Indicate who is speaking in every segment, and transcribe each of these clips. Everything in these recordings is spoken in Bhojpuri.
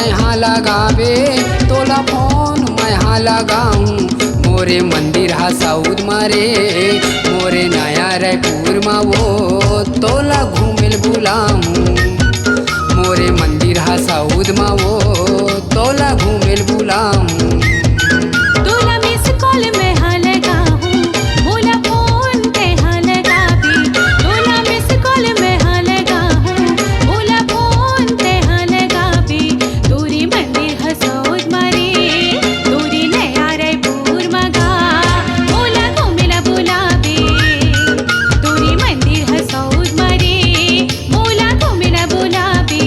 Speaker 1: तैहा लगावे, तोला फोन मैं हाँ लगाऊं। मोरे मंदिर हा साउद मारे, मोरे नया रायपुर मा वो तोला घूमिल बुलाऊं। मोरे मंदिर हा साउद मा वो तोला घूमिल बुलाऊं।
Speaker 2: तोला मिस कॉल में हाँ लगाऊं, मोला फोन पे हाँ लगावी। तोला मिस कॉल में हाँ लगाऊं, मोला फोन पे हाँ लगावी। तोरी मंदिर हसौद मारे, तोरी नया रायपुर मगा मोला घूमिला बुलावे। तोरी मंदिर हसौद मारे, मोला घूमिला बुलावे।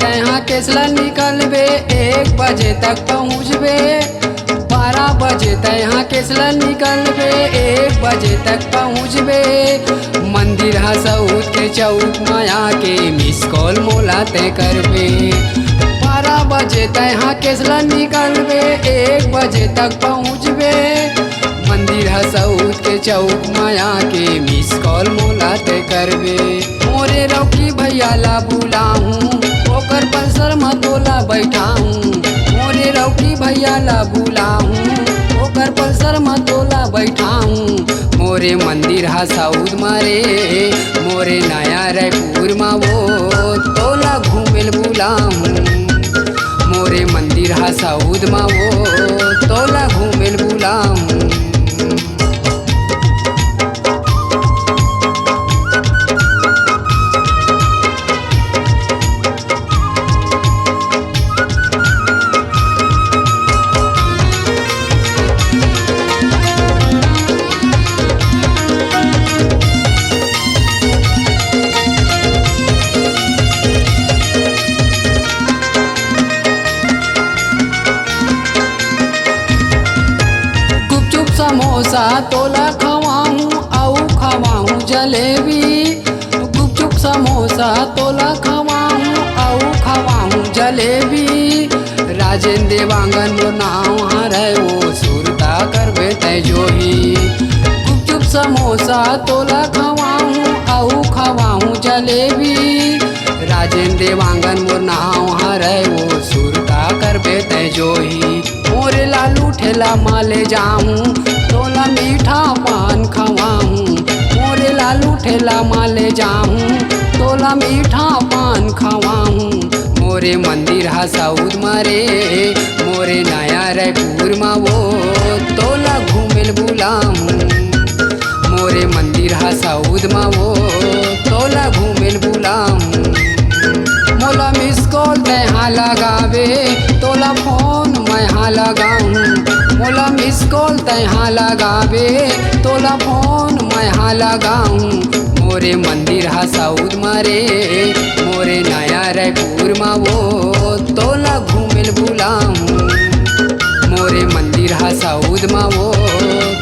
Speaker 1: तैहाँ केसला निकलबे, 1 बजे तक पहुँचबे। 12 बजे तैहाँ केसला निकलबे, 1 बजे तक पहुँचबे। मंदिर हा साउद के चौक माया के मिस कॉल मोला तय करबे। 12 बजे तैहाँ केसला निकलबे, 1 बजे तक पहुँचबे। मंदिर हा साउद के चौक माया के मिस कॉल मोला तय करबे। मोरे रौकी भैया ला बुलाऊं, ओकर पल्सर में तोला बैठाऊं। मोरे रौकी भैया ला बुलाऊं, ओकर पल्सर में तोला बैठाऊं। मोरे मंदिर हा साउद मारे, मोरे नया रायपुर मा वो तोला घूमिल बुलाऊं। मोरे मंदिर हा साउद मा वो तोला घूमिल बुलाऊं। समोसा तोला खवाऊं, आऊ खवाऊं जलेबी। गुपचुप समोसा तोला खवाऊं, आऊ खवाऊं जलेबी। राजेंद्र देवांगन वो नाव हरे, वो सुरता करबे तय जोही। गुपचुप समोसा तोला खवाऊं, आऊ खवाऊं जलेबी। राजेंद्र देवांगन वो नाव हरे, वो सुरता करबे तय जोही। मोरे लालू ठेला माले जाऊं, तोला मीठा पान खवाऊं। मोरे लालू ठेला माले जाऊं, तोला मीठा पान खवाऊं। मोरे मंदिर हा साउद मारे, मोरे नया रायपुर मा वो तोला घूमिल बुलाऊं। मोरे मंदिर हा साउद मा वो तोला घूमिल बुलाऊं। मोला मिस कॉल तैहा लगावे, तोला फोन मैं हाँ लगाऊं। मोला मिस कॉल तैहा लगावे, तोला फोन मैं हाँ लगाऊं। मोरे मंदिर हा साउद मारे, मोरे नया रायपुर मा वो तोला घूमिल बुलाऊं। मोरे मंदिर हा साउद मा वो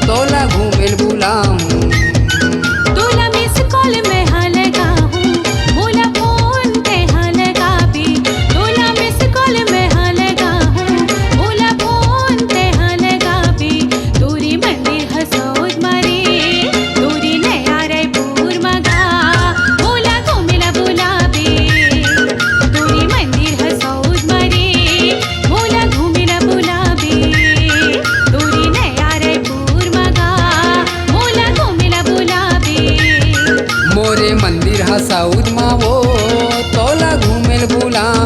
Speaker 1: तोला घूमिल बुलाऊं।
Speaker 2: तोला मिस कॉल में हाँ लगाऊं, मोला फोन पे हाँ लगावी। तोला मिस कॉल में हाँ लगाऊं, मोला फोन पे हाँ लगावी। तोरी मंदिर हसौद मारे, तोरी नया रायपुर मगा मोला घूमिला बुलावे। तोरी मंदिर हसौद मारे, मोला घूमिला बुलावे। तोरी नया रायपुर मगा मोला घूमिला बुलावे।
Speaker 1: मोरे मंदिर हा साउद मा वो तोला घूमिल बुलाऊं।